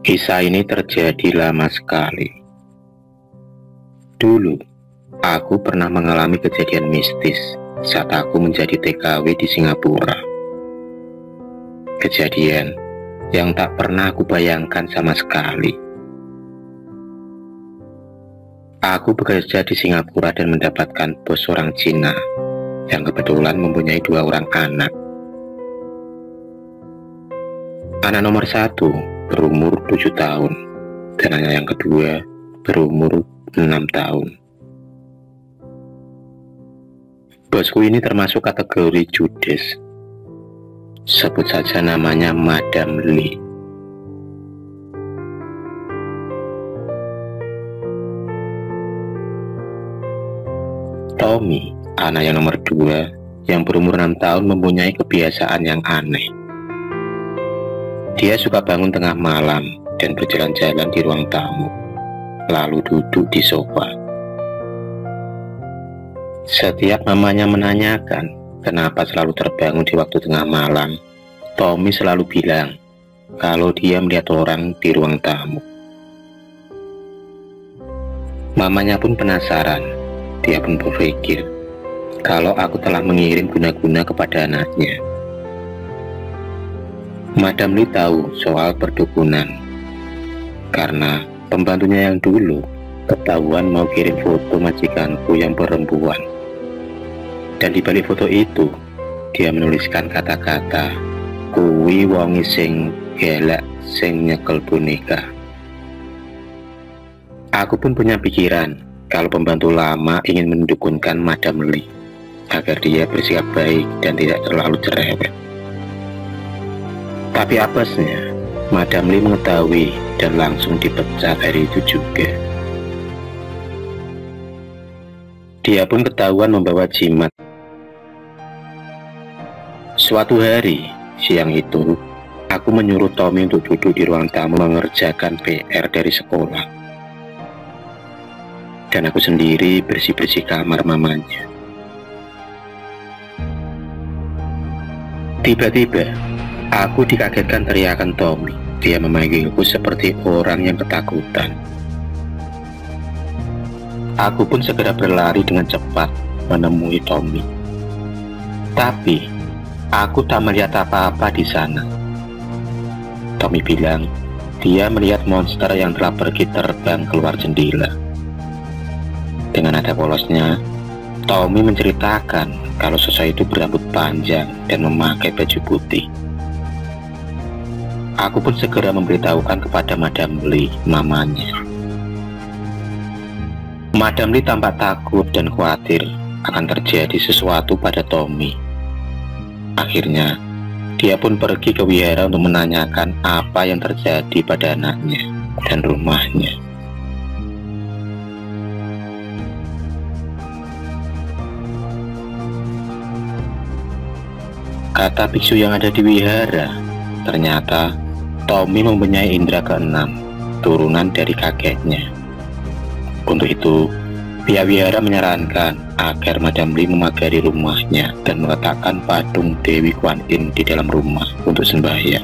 Kisah ini terjadi lama sekali. Dulu, aku pernah mengalami kejadian mistis saat aku menjadi TKW di Singapura. Kejadian yang tak pernah aku bayangkan sama sekali. Aku bekerja di Singapura dan mendapatkan bos orang Cina yang kebetulan mempunyai 2 orang anak. Anak nomor 1 berumur 7 tahun dan anak yang kedua berumur 6 tahun. Bosku ini termasuk kategori judes. Sebut saja namanya Madam Lee. Tommy, anak yang nomor 2 yang berumur 6 tahun, mempunyai kebiasaan yang aneh. Dia suka bangun tengah malam dan berjalan-jalan di ruang tamu, lalu duduk di sofa. Setiap mamanya menanyakan kenapa selalu terbangun di waktu tengah malam, Tommy selalu bilang kalau dia melihat orang di ruang tamu. Mamanya pun penasaran. Dia pun berpikir kalau aku telah mengirim guna-guna kepada anaknya. Madam Lee tahu soal perdukunan karena pembantunya yang dulu ketahuan mau kirim foto majikanku yang perempuan, dan di balik foto itu dia menuliskan kata-kata kuwi wongi sing gelak sing nyekel boneka. Aku pun punya pikiran kalau pembantu lama ingin mendukunkan Madam Lee agar dia bersikap baik dan tidak terlalu cerewet. Tapi apesnya, Madam Lee mengetahui dan langsung dipecat hari itu juga. Dia pun ketahuan membawa jimat. Suatu hari, siang itu, aku menyuruh Tommy untuk duduk di ruang tamu mengerjakan PR dari sekolah. Dan aku sendiri bersih-bersih kamar mamanya. Tiba-tiba, aku dikagetkan teriakan Tommy. Dia memanggilku seperti orang yang ketakutan. Aku pun segera berlari dengan cepat menemui Tommy. Tapi, aku tak melihat apa-apa di sana. Tommy bilang, dia melihat monster yang telah pergi terbang keluar jendela. Dengan nada polosnya, Tommy menceritakan kalau sosok itu berambut panjang dan memakai baju putih. Aku pun segera memberitahukan kepada Madam Lee, mamanya. Madam Lee tampak takut dan khawatir akan terjadi sesuatu pada Tommy. Akhirnya, dia pun pergi ke wihara untuk menanyakan apa yang terjadi pada anaknya dan rumahnya. Kata biksu yang ada di wihara, ternyata Tommy mempunyai indera ke-6, turunan dari kakeknya. Untuk itu, pihak wihara menyarankan agar Madam Lee memagari rumahnya dan meletakkan patung Dewi Kuan Yin di dalam rumah untuk sembahyang.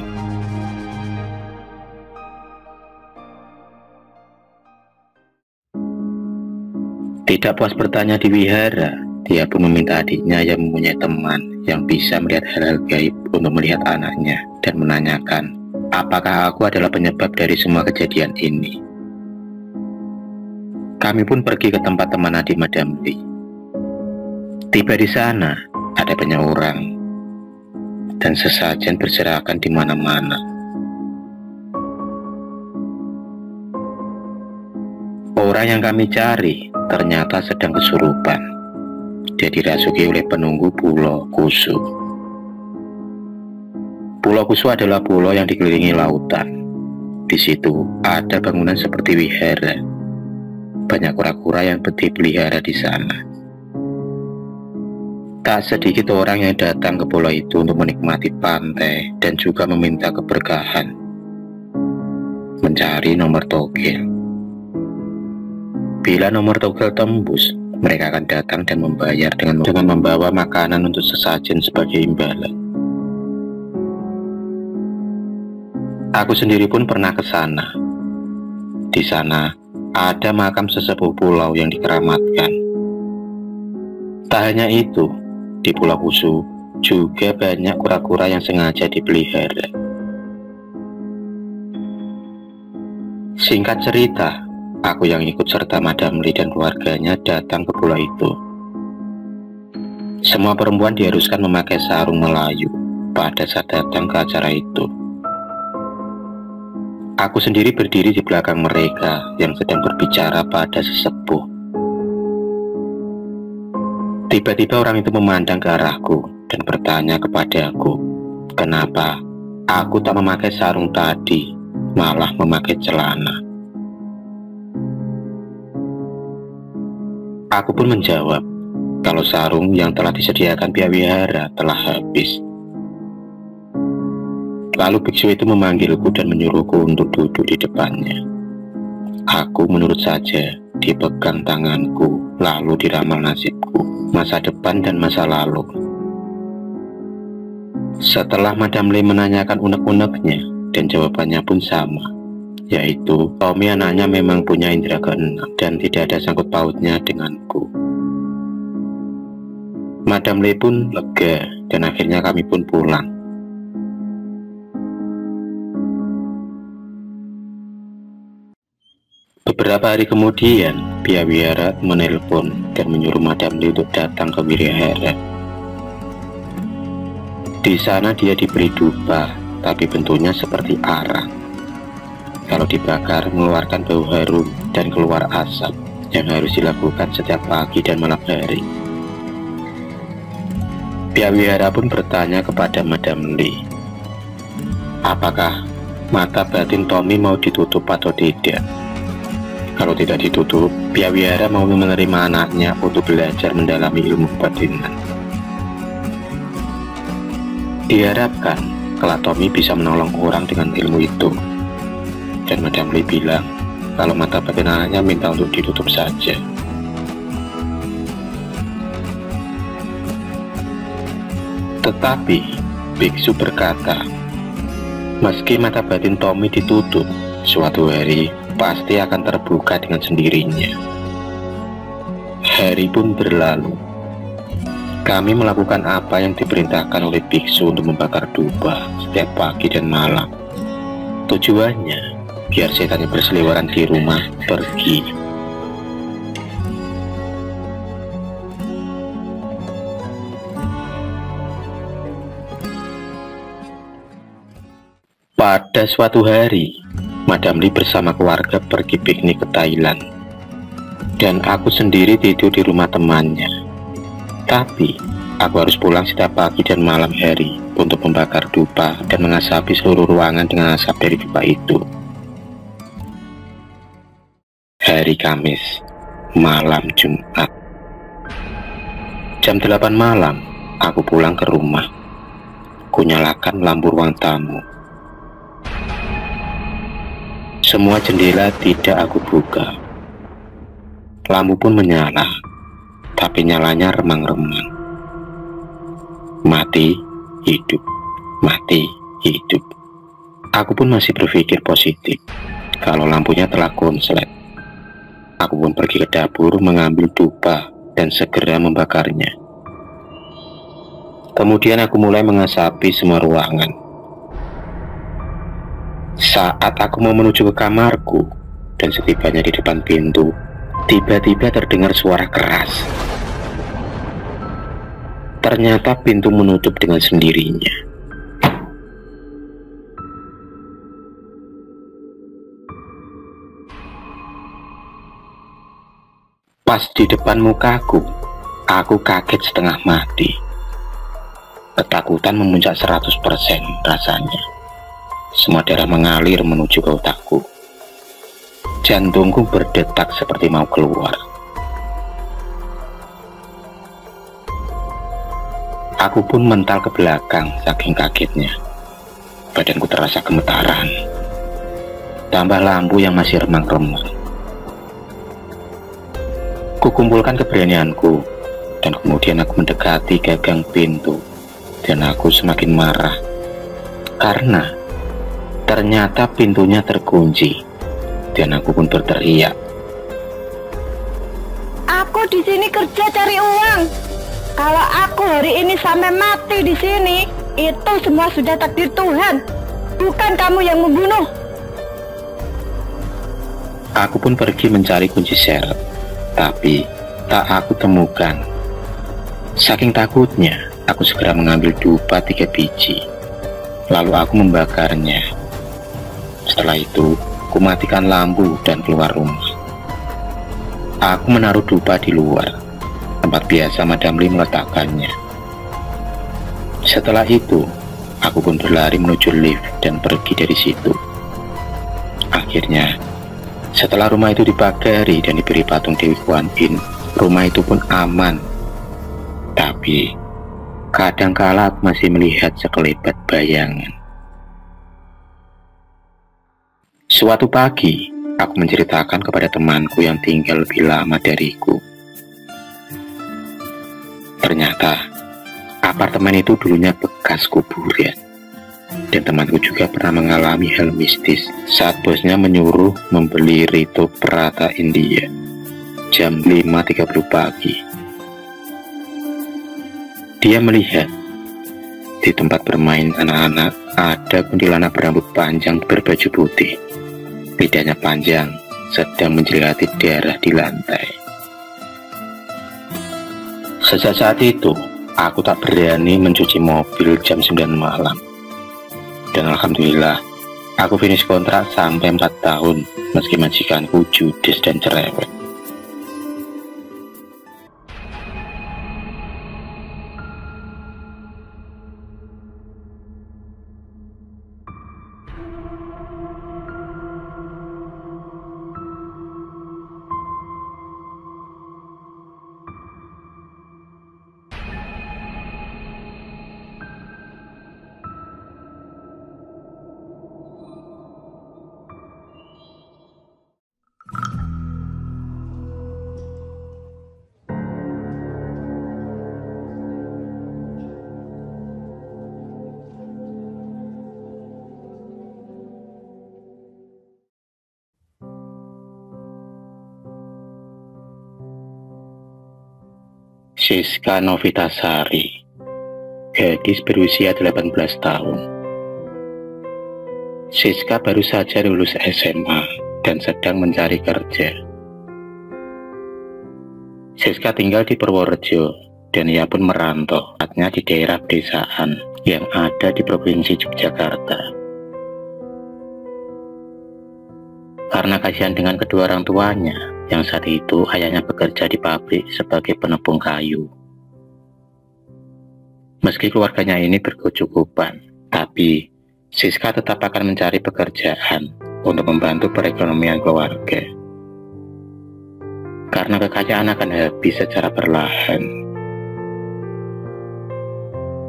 Tidak puas bertanya di wihara, dia pun meminta adiknya yang mempunyai teman yang bisa melihat hal-hal gaib untuk melihat anaknya dan menanyakan apakah aku adalah penyebab dari semua kejadian ini. Kami pun pergi ke tempat teman adik Madam Lee. Tiba di sana, ada banyak orang dan sesajen berserakan di mana-mana. Orang yang kami cari ternyata sedang kesurupan. Dia dirasuki oleh penunggu Pulau Kusu. Pulau Kusu adalah pulau yang dikelilingi lautan. Di situ ada bangunan seperti wihara. Banyak kura-kura yang dipelihara di sana. Tak sedikit orang yang datang ke pulau itu untuk menikmati pantai dan juga meminta keberkahan, mencari nomor togel. Bila nomor togel tembus, mereka akan datang dan membayar dengan membawa makanan untuk sesajen sebagai imbalan. Aku sendiri pun pernah ke sana. Di sana ada makam sesepuh pulau yang dikeramatkan. Tak hanya itu, di Pulau Husu juga banyak kura-kura yang sengaja dipelihara. Singkat cerita, aku yang ikut serta Madam Lee dan keluarganya datang ke pulau itu. Semua perempuan diharuskan memakai sarung Melayu pada saat datang ke acara itu. Aku sendiri berdiri di belakang mereka yang sedang berbicara pada sesepuh. Tiba-tiba orang itu memandang ke arahku dan bertanya kepadaku, kenapa aku tak memakai sarung tadi, malah memakai celana. Aku pun menjawab, kalau sarung yang telah disediakan pihak wihara telah habis. Lalu biksu itu memanggilku dan menyuruhku untuk duduk di depannya. Aku menurut saja, dipegang tanganku, lalu diramal nasibku, masa depan dan masa lalu. Setelah Madam Lee menanyakan unek-uneknya, dan jawabannya pun sama, yaitu Tommy anaknya memang punya indera keenam dan tidak ada sangkut pautnya denganku. Madam Lee pun lega dan akhirnya kami pun pulang. Beberapa hari kemudian, pihak wihara menelpon dan menyuruh Madam Lee untuk datang ke wihara. Di sana dia diberi dupa, tapi bentuknya seperti arang. Kalau dibakar mengeluarkan bau harum dan keluar asap yang harus dilakukan setiap pagi dan malam hari. Pihak wihara pun bertanya kepada Madam Lee, apakah mata batin Tommy mau ditutup atau tidak. Kalau tidak ditutup, pihak wihara mau menerima anaknya untuk belajar mendalami ilmu kebatinan. Diharapkan kelak Tommy bisa menolong orang dengan ilmu itu. Dan Madam Lee bilang kalau mata batin anaknya minta untuk ditutup saja. Tetapi biksu berkata, meski mata batin Tommy ditutup, suatu hari pasti akan terbuka dengan sendirinya. Hari pun berlalu. Kami melakukan apa yang diperintahkan oleh biksu untuk membakar dupa setiap pagi dan malam. Tujuannya biar setan yang berseliweran di rumah pergi. Pada suatu hari, Madam Lee bersama keluarga pergi piknik ke Thailand, dan aku sendiri tidur di rumah temannya. Tapi aku harus pulang setiap pagi dan malam hari untuk membakar dupa dan mengasapi seluruh ruangan dengan asap dari dupa itu. Hari Kamis, malam Jumat. Jam 8 malam, aku pulang ke rumah. Kunyalakan lampu ruang tamu. Semua jendela tidak aku buka. Lampu pun menyala, tapi nyalanya remang-remang. Mati, hidup, mati, hidup. Aku pun masih berpikir positif kalau lampunya telah konslet. Aku pun pergi ke dapur mengambil dupa dan segera membakarnya. Kemudian aku mulai mengasapi semua ruangan. Saat aku mau menuju ke kamarku dan setibanya di depan pintu, tiba-tiba terdengar suara keras. Ternyata pintu menutup dengan sendirinya. Pas di depan mukaku, aku kaget setengah mati. Ketakutan memuncak 100% rasanya. Semua darah mengalir menuju ke otakku. Jantungku berdetak seperti mau keluar. Aku pun mental ke belakang saking kagetnya. Badanku terasa gemetaran. Tambah lampu yang masih remang-remang. Kukumpulkan keberanianku dan kemudian aku mendekati gagang pintu dan aku semakin marah karena Ternyata pintunya terkunci dan aku pun berteriak. Aku di sini kerja cari uang. Kalau aku hari ini sampai mati di sini, itu semua sudah takdir Tuhan. Bukan kamu yang membunuh. Aku pun pergi mencari kunci seret, tapi tak aku temukan. Saking takutnya, aku segera mengambil dupa 3 biji. Lalu aku membakarnya. Setelah itu, aku matikan lampu dan keluar rumah. Aku menaruh dupa di luar, tempat biasa Madam Lee meletakkannya. Setelah itu, aku pun berlari menuju lift dan pergi dari situ. Akhirnya, setelah rumah itu dipagari dan diberi patung Dewi Kuan Yin, rumah itu pun aman. Tapi, kadangkala aku masih melihat sekelebat bayangan. Suatu pagi, aku menceritakan kepada temanku yang tinggal lebih lama dariku. Ternyata, apartemen itu dulunya bekas kuburan. Dan temanku juga pernah mengalami hal mistis saat bosnya menyuruh membeli Rito Prata India jam 5.30 pagi. Dia melihat di tempat bermain anak-anak ada kuntilanak berambut panjang berbaju putih. Lidahnya panjang, sedang menjelati darah di lantai. Sejak saat itu, aku tak berani mencuci mobil jam 9 malam. Dan alhamdulillah, aku finish kontrak sampai 4 tahun, meski majikanku judes dan cerewet. Siska Novitasari, gadis berusia 18 tahun. Siska baru saja lulus SMA dan sedang mencari kerja. Siska tinggal di Purworejo dan ia pun merantau, tepatnya di daerah pedesaan yang ada di Provinsi Yogyakarta. Karena kasihan dengan kedua orang tuanya, yang saat itu ayahnya bekerja di pabrik sebagai penepung kayu. Meski keluarganya ini berkecukupan, tapi Siska tetap akan mencari pekerjaan untuk membantu perekonomian keluarga. Karena kekayaan akan habis secara perlahan.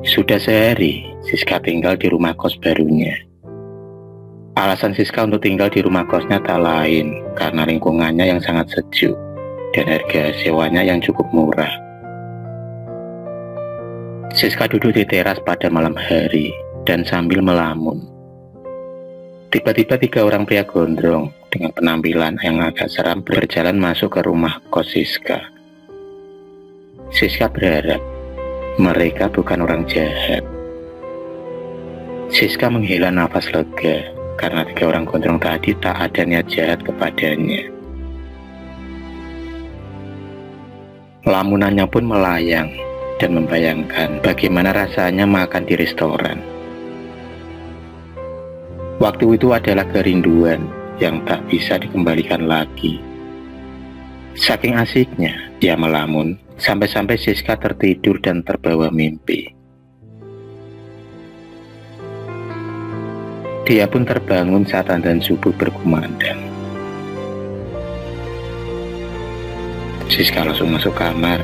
Sudah sehari, Siska tinggal di rumah kos barunya. Alasan Siska untuk tinggal di rumah kosnya tak lain karena lingkungannya yang sangat sejuk dan harga sewanya yang cukup murah. Siska duduk di teras pada malam hari dan sambil melamun. Tiba-tiba 3 orang pria gondrong dengan penampilan yang agak seram berjalan masuk ke rumah kos Siska. Siska berharap mereka bukan orang jahat. Siska menghela nafas lega karena 3 orang gondrong tadi tak ada niat jahat kepadanya. Lamunannya pun melayang dan membayangkan bagaimana rasanya makan di restoran. Waktu itu adalah kerinduan yang tak bisa dikembalikan lagi. Saking asiknya, dia melamun sampai-sampai Siska tertidur dan terbawa mimpi. Dia pun terbangun saat adzan subuh berkumandang. Siska langsung masuk kamar,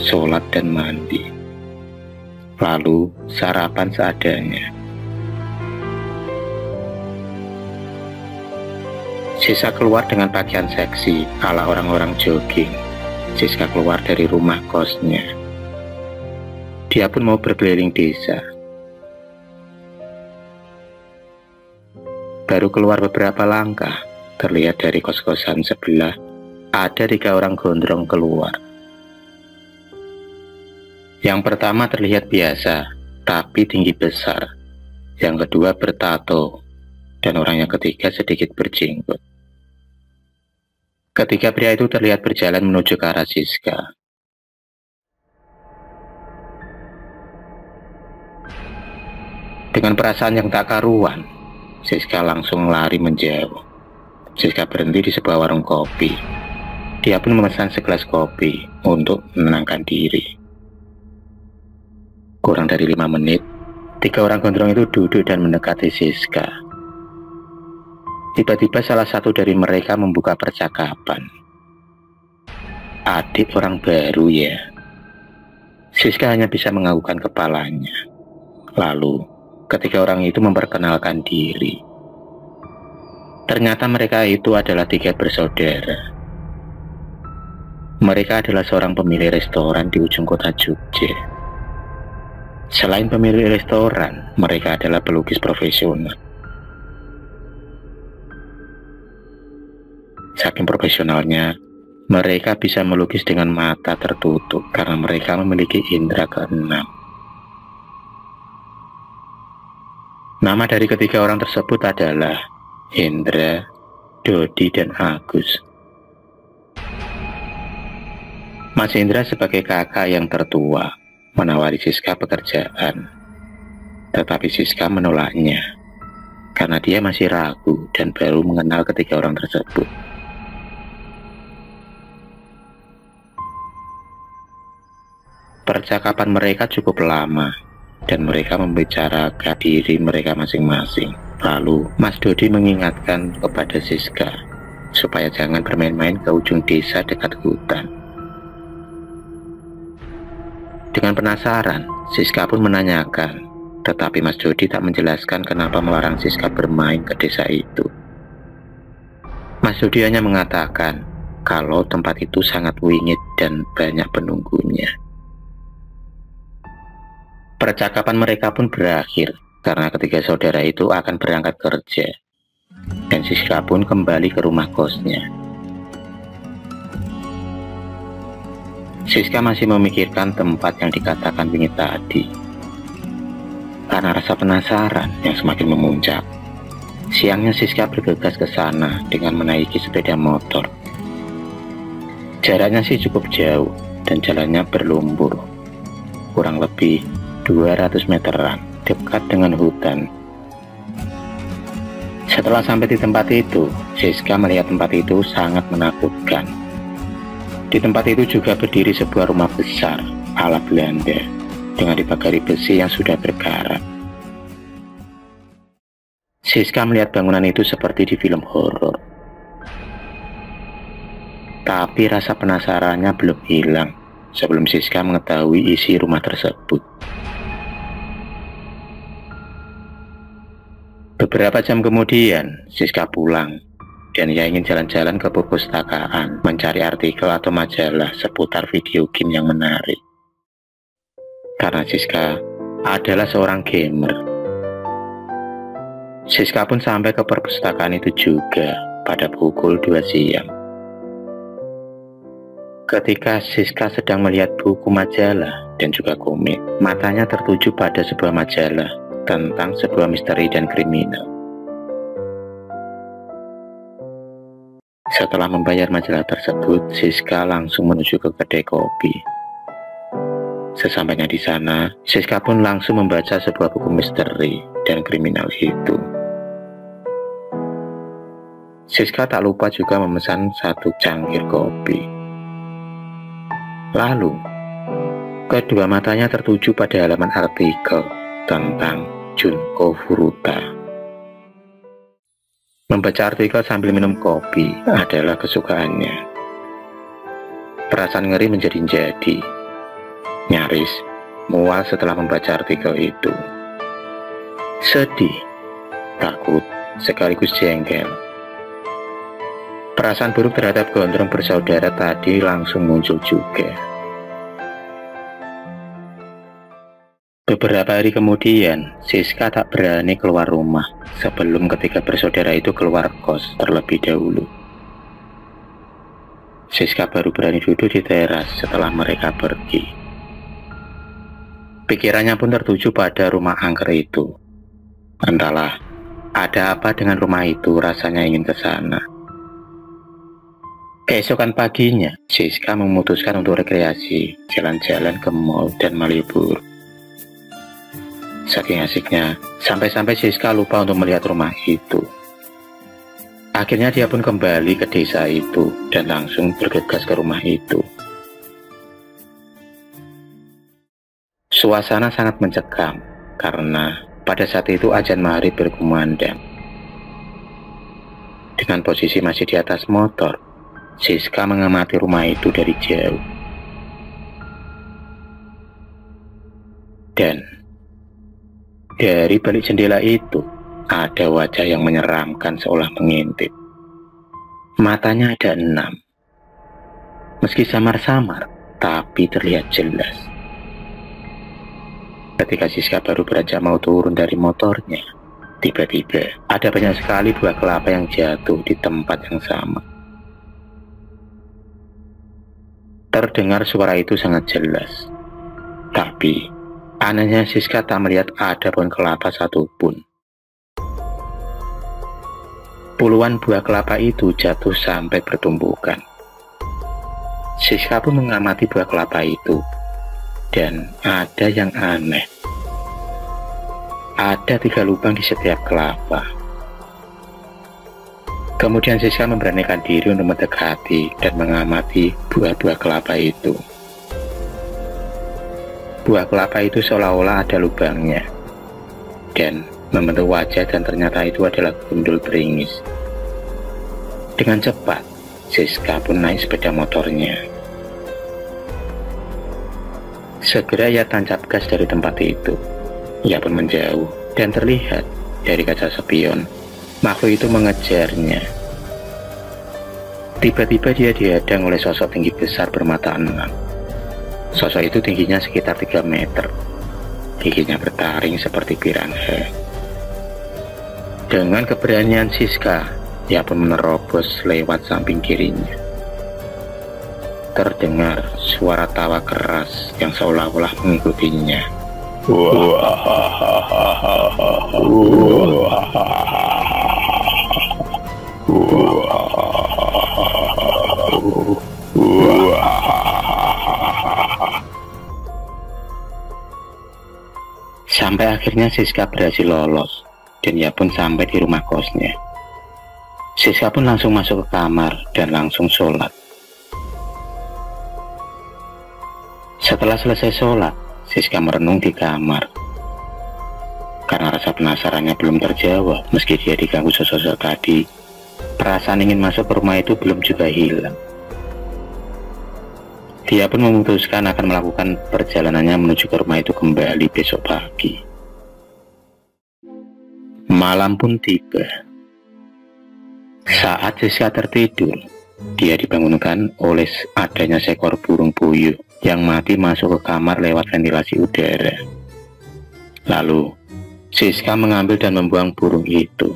sholat dan mandi. Lalu sarapan seadanya. Siska keluar dengan pakaian seksi ala orang-orang jogging. Siska keluar dari rumah kosnya. Dia pun mau berkeliling desa. Baru keluar beberapa langkah, terlihat dari kos-kosan sebelah, ada 3 orang gondrong keluar. Yang pertama terlihat biasa, tapi tinggi besar. Yang kedua bertato, dan orang yang ketiga sedikit berjenggot. Ketiga pria itu terlihat berjalan menuju ke arah Siska. Dengan perasaan yang tak karuan, Siska langsung lari menjauh. Siska berhenti di sebuah warung kopi. Dia pun memesan segelas kopi untuk menenangkan diri. Kurang dari 5 menit, 3 orang gondrong itu duduk dan mendekati Siska. Tiba-tiba salah satu dari mereka membuka percakapan. Adik orang baru ya? Siska hanya bisa menganggukkan kepalanya. Lalu, ketiga orang itu memperkenalkan diri. Ternyata mereka itu adalah 3 bersaudara. Mereka adalah seorang pemilik restoran di ujung kota Jogja. Selain pemilik restoran, mereka adalah pelukis profesional. Saking profesionalnya, mereka bisa melukis dengan mata tertutup karena mereka memiliki indera keenam. Nama dari ketiga orang tersebut adalah Hendra, Dodi, dan Agus. Mas Hendra sebagai kakak yang tertua menawari Siska pekerjaan, tetapi Siska menolaknya karena dia masih ragu dan baru mengenal ketiga orang tersebut. Percakapan mereka cukup lama dan mereka membicarakan diri mereka masing-masing. Lalu Mas Dodi mengingatkan kepada Siska supaya jangan bermain-main ke ujung desa dekat hutan. Dengan penasaran, Siska pun menanyakan, tetapi Mas Dodi tak menjelaskan kenapa melarang Siska bermain ke desa itu. Mas Dodi hanya mengatakan kalau tempat itu sangat wingit dan banyak penunggunya. Percakapan mereka pun berakhir karena ketiga saudara itu akan berangkat kerja, dan Siska pun kembali ke rumah kosnya. Siska masih memikirkan tempat yang dikatakan wingit tadi. Karena rasa penasaran yang semakin memuncak, siangnya Siska bergegas ke sana dengan menaiki sepeda motor. Jaraknya sih cukup jauh dan jalannya berlumpur, kurang lebih 200 meteran, dekat dengan hutan. Setelah sampai di tempat itu, Siska melihat tempat itu sangat menakutkan. Di tempat itu juga berdiri sebuah rumah besar ala Belanda dengan dipagari besi yang sudah berkarat. Siska melihat bangunan itu seperti di film horor. Tapi rasa penasarannya belum hilang sebelum Siska mengetahui isi rumah tersebut. Beberapa jam kemudian, Siska pulang, dan ia ingin jalan-jalan ke perpustakaan, mencari artikel atau majalah seputar video game yang menarik. Karena Siska adalah seorang gamer. Siska pun sampai ke perpustakaan itu juga pada pukul 2 siang. Ketika Siska sedang melihat buku majalah dan juga komik, matanya tertuju pada sebuah majalah tentang sebuah misteri dan kriminal. Setelah membayar majalah tersebut, Siska langsung menuju ke kedai kopi. Sesampainya di sana, Siska pun langsung membaca sebuah buku misteri dan kriminal itu. Siska tak lupa juga memesan 1 cangkir kopi. Lalu, kedua matanya tertuju pada halaman artikel tentang Junko Furuta. Membaca artikel sambil minum kopi adalah kesukaannya. Perasaan ngeri menjadi-jadi. Nyaris mual setelah membaca artikel itu. Sedih, takut, sekaligus jengkel. Perasaan buruk terhadap gondrong bersaudara tadi langsung muncul juga. Beberapa hari kemudian, Siska tak berani keluar rumah sebelum ketiga bersaudara itu keluar kos terlebih dahulu. Siska baru berani duduk di teras setelah mereka pergi. Pikirannya pun tertuju pada rumah angker itu. Entahlah, ada apa dengan rumah itu, rasanya ingin ke sana. Keesokan paginya, Siska memutuskan untuk rekreasi, jalan-jalan ke mall dan melibur. Saking asiknya, sampai-sampai Siska lupa untuk melihat rumah itu. Akhirnya dia pun kembali ke desa itu dan langsung bergegas ke rumah itu. Suasana sangat mencekam karena pada saat itu azan maghrib berkumandang. Dengan posisi masih di atas motor, Siska mengamati rumah itu dari jauh. Dan dari balik jendela itu ada wajah yang menyeramkan seolah mengintip. Matanya ada 6. Meski samar-samar, tapi terlihat jelas. Ketika Siska baru beranjak mau turun dari motornya, tiba-tiba ada banyak sekali buah kelapa yang jatuh di tempat yang sama. Terdengar suara itu sangat jelas. Tapi anehnya Siska tak melihat ada pohon kelapa satupun. Puluhan buah kelapa itu jatuh sampai bertumbukan. Siska pun mengamati buah kelapa itu. Dan ada yang aneh. Ada 3 lubang di setiap kelapa. Kemudian Siska memberanikan diri untuk mendekati dan mengamati buah-buah kelapa itu. Buah kelapa itu seolah-olah ada lubangnya dan membentuk wajah, dan ternyata itu adalah gundul beringis. Dengan cepat, Siska pun naik sepeda motornya. Segera ia tancap gas dari tempat itu. Ia pun menjauh dan terlihat dari kaca spion makhluk itu mengejarnya. Tiba-tiba dia dihadang oleh sosok tinggi besar bermata 6. Sosok itu tingginya sekitar 3 meter. Giginya bertaring seperti piranha. Dengan keberanian Siska, ia pun menerobos lewat samping kirinya. Terdengar suara tawa keras yang seolah-olah mengikutinya. Sampai akhirnya Siska berhasil lolos, dan ia pun sampai di rumah kosnya. Siska pun langsung masuk ke kamar dan langsung sholat. Setelah selesai sholat, Siska merenung di kamar. Karena rasa penasarannya belum terjawab, meski dia diganggu sosok tadi, perasaan ingin masuk ke rumah itu belum juga hilang. Dia pun memutuskan akan melakukan perjalanannya menuju ke rumah itu kembali besok pagi. Malam pun tiba. Saat Siska tertidur, dia dibangunkan oleh adanya seekor burung puyuh yang mati masuk ke kamar lewat ventilasi udara. Lalu, Siska mengambil dan membuang burung itu.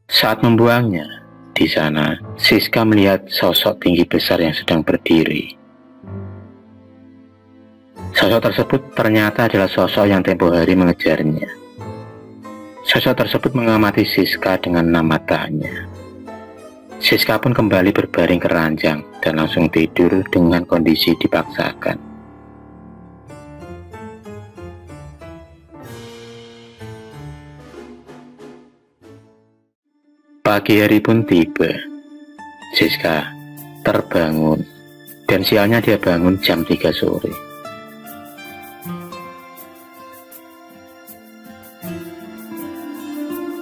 Saat membuangnya, di sana, Siska melihat sosok tinggi besar yang sedang berdiri. Sosok tersebut ternyata adalah sosok yang tempo hari mengejarnya. Sosok tersebut mengamati Siska dengan 6 matanya. Siska pun kembali berbaring ke ranjang dan langsung tidur dengan kondisi dipaksakan. Pagi hari pun tiba. Siska terbangun, dan sialnya dia bangun jam 3 sore.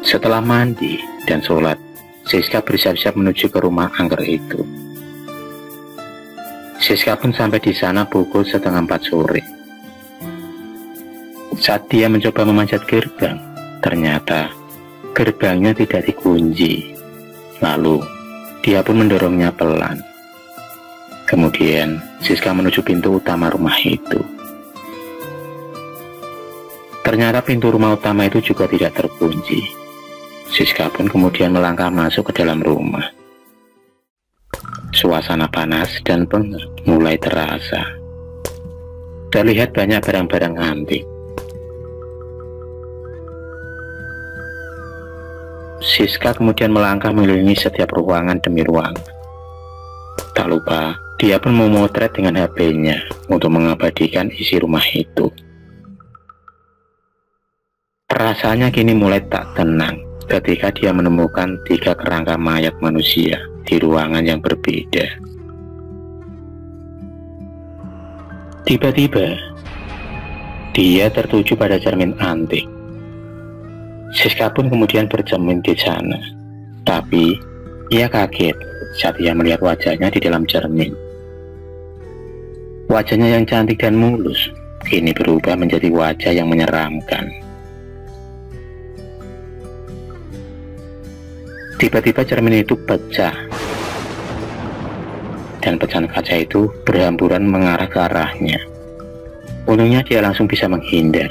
Setelah mandi dan sholat, Siska bersiap-siap menuju ke rumah angker itu. Siska pun sampai di sana pukul 3:30 sore. Saat dia mencoba memanjat gerbang, ternyata gerbangnya tidak dikunci. Lalu, dia pun mendorongnya pelan. Kemudian, Siska menuju pintu utama rumah itu. Ternyata pintu rumah utama itu juga tidak terkunci. Siska pun kemudian melangkah masuk ke dalam rumah. Suasana panas dan pengap mulai terasa. Terlihat banyak barang-barang antik. Siska kemudian melangkah mengelilingi setiap ruangan demi ruangan. Tak lupa, dia pun memotret dengan HP-nya untuk mengabadikan isi rumah itu. Perasaannya kini mulai tak tenang ketika dia menemukan 3 kerangka mayat manusia di ruangan yang berbeda. Tiba-tiba, dia tertuju pada cermin antik. Siska pun kemudian bercermin di sana, tapi ia kaget saat ia melihat wajahnya di dalam cermin. Wajahnya yang cantik dan mulus kini berubah menjadi wajah yang menyeramkan. Tiba-tiba cermin itu pecah, dan pecahan kaca itu berhamburan mengarah ke arahnya. Untungnya dia langsung bisa menghindar.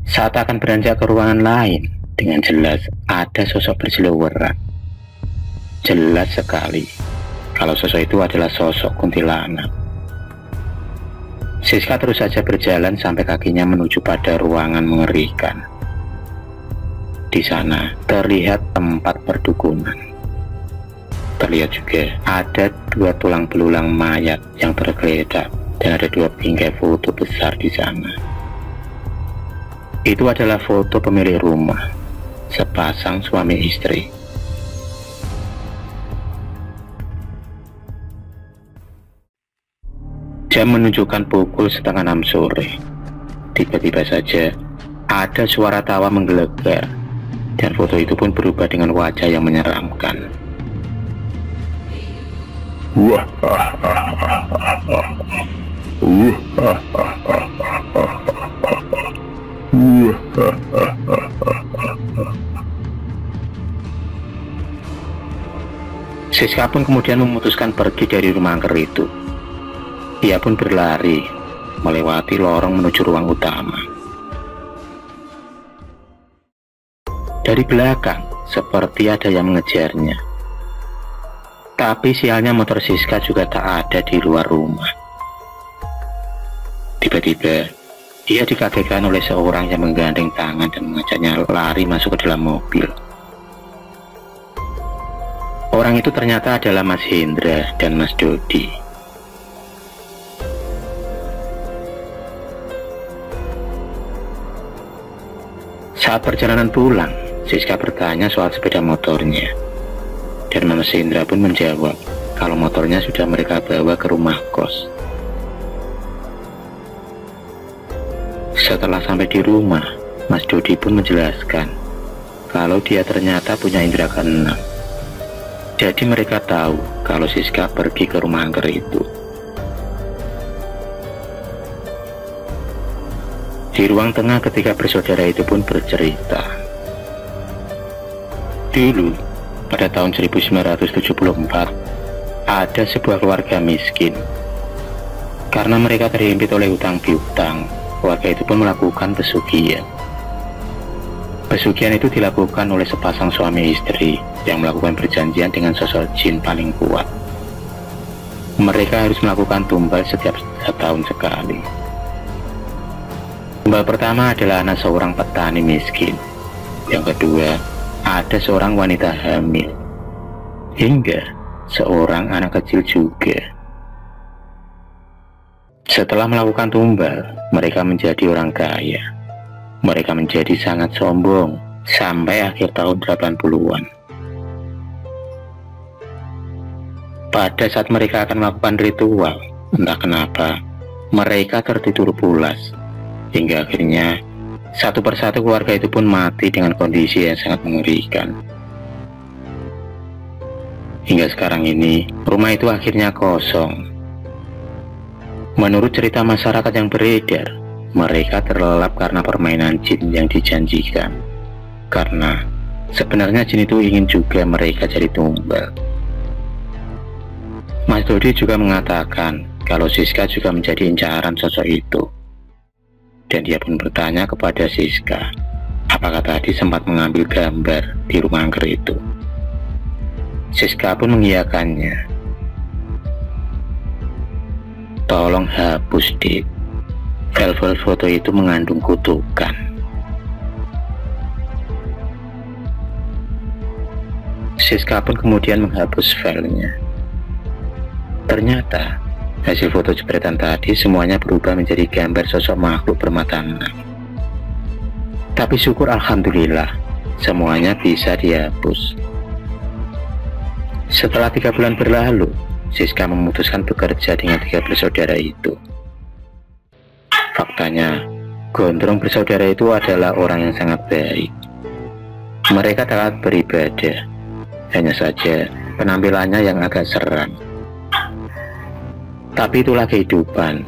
Saat akan beranjak ke ruangan lain, dengan jelas ada sosok berseliweran. Jelas sekali kalau sosok itu adalah sosok kuntilanak. Siska terus saja berjalan sampai kakinya menuju pada ruangan mengerikan. Di sana terlihat tempat perdukunan. Terlihat juga ada 2 tulang belulang mayat yang tergeletak dan ada 2 bingkai foto besar di sana. Itu adalah foto pemilik rumah, sepasang suami istri. Jam menunjukkan pukul 5:30 sore. Tiba-tiba saja ada suara tawa menggelegar, dan foto itu pun berubah dengan wajah yang menyeramkan. Siska pun kemudian memutuskan pergi dari rumah angker itu. Dia pun berlari melewati lorong menuju ruang utama. Dari belakang seperti ada yang mengejarnya. Tapi sialnya motor Siska juga tak ada di luar rumah. Tiba-tiba dia dikagetkan oleh seorang yang menggandeng tangan dan mengajaknya lari masuk ke dalam mobil. Orang itu ternyata adalah Mas Hendra dan Mas Dodi. Saat perjalanan pulang, Siska bertanya soal sepeda motornya, dan Mas Hendra pun menjawab kalau motornya sudah mereka bawa ke rumah kos. Setelah sampai di rumah, Mas Dodi pun menjelaskan kalau dia ternyata punya indera keenam. Jadi mereka tahu kalau Siska pergi ke rumah angker itu. Di ruang tengah ketika bersaudara itu pun bercerita. Dulu, pada tahun 1974, ada sebuah keluarga miskin. Karena mereka terhimpit oleh hutang piutang, keluarga itu pun melakukan pesugihan. Pesugihan itu dilakukan oleh sepasang suami istri yang melakukan perjanjian dengan sosok jin paling kuat. Mereka harus melakukan tumbal setiap 1 tahun sekali. Tumbal pertama adalah anak seorang petani miskin. Yang kedua, ada seorang wanita hamil. Hingga seorang anak kecil juga. Setelah melakukan tumbal, mereka menjadi orang kaya. Mereka menjadi sangat sombong sampai akhir tahun 80-an. Pada saat mereka akan melakukan ritual, entah kenapa, mereka tertidur pulas. Hingga akhirnya, satu persatu keluarga itu pun mati dengan kondisi yang sangat mengerikan. Hingga sekarang ini, rumah itu akhirnya kosong. Menurut cerita masyarakat yang beredar, mereka terlelap karena permainan jin yang dijanjikan. Karena sebenarnya jin itu ingin juga mereka jadi tumbal. Mas Dodi juga mengatakan kalau Siska juga menjadi incaran sosok itu. Dan dia pun bertanya kepada Siska, apakah tadi sempat mengambil gambar di rumah angker itu. Siska pun mengiyakannya. Tolong hapus, Dik. File foto itu mengandung kutukan. Siska pun kemudian menghapus filenya. Ternyata hasil foto jepretan tadi semuanya berubah menjadi gambar sosok makhluk bermata enam. Tapi syukur alhamdulillah, semuanya bisa dihapus. Setelah 3 bulan berlalu, Siska memutuskan bekerja dengan 3 bersaudara itu. Faktanya, Gondrong bersaudara itu adalah orang yang sangat baik. Mereka taat beribadah, hanya saja penampilannya yang agak seram. Tapi itulah kehidupan.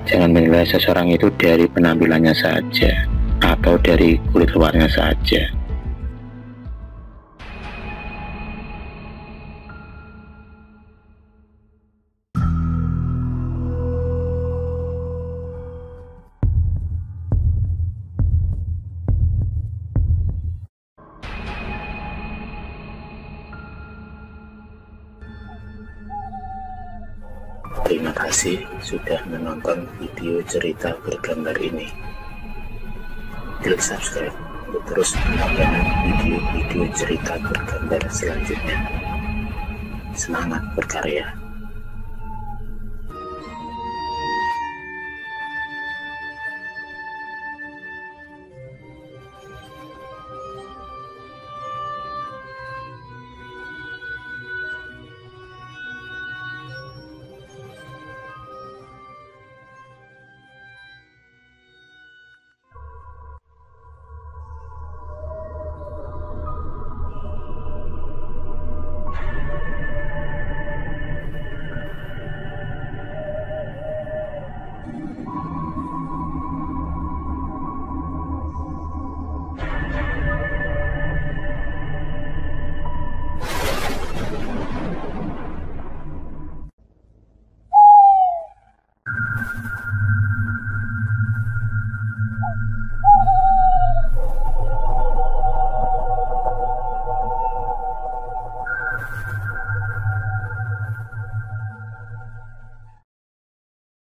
Jangan menilai seseorang itu dari penampilannya saja, atau dari kulit luarnya saja. Terima kasih sudah menonton video cerita bergambar ini. Klik subscribe untuk terus mendapatkan video-video cerita bergambar selanjutnya. Semangat berkarya.